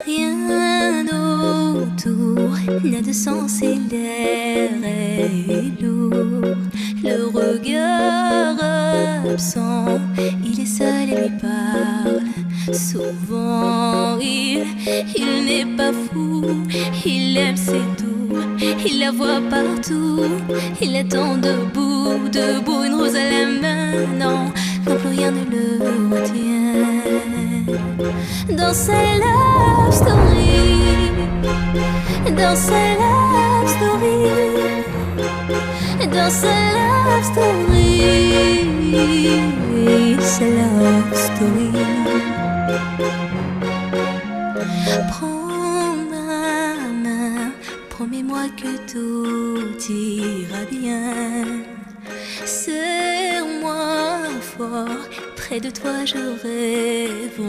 Rien autour n'a de sens et l'air est lourd. Le regard absent, il est seul et lui parle. Souvent il n'est pas fou, il aime c'est tout, il la voit partout, il attend debout, debout, une rose à la main, non, non plus rien ne le retient. Dans sa love story, dans sa love story, dans sa love story, sa love story. Prends ma main, promets-moi que tout ira bien. Serre-moi fort, près de toi je rêve.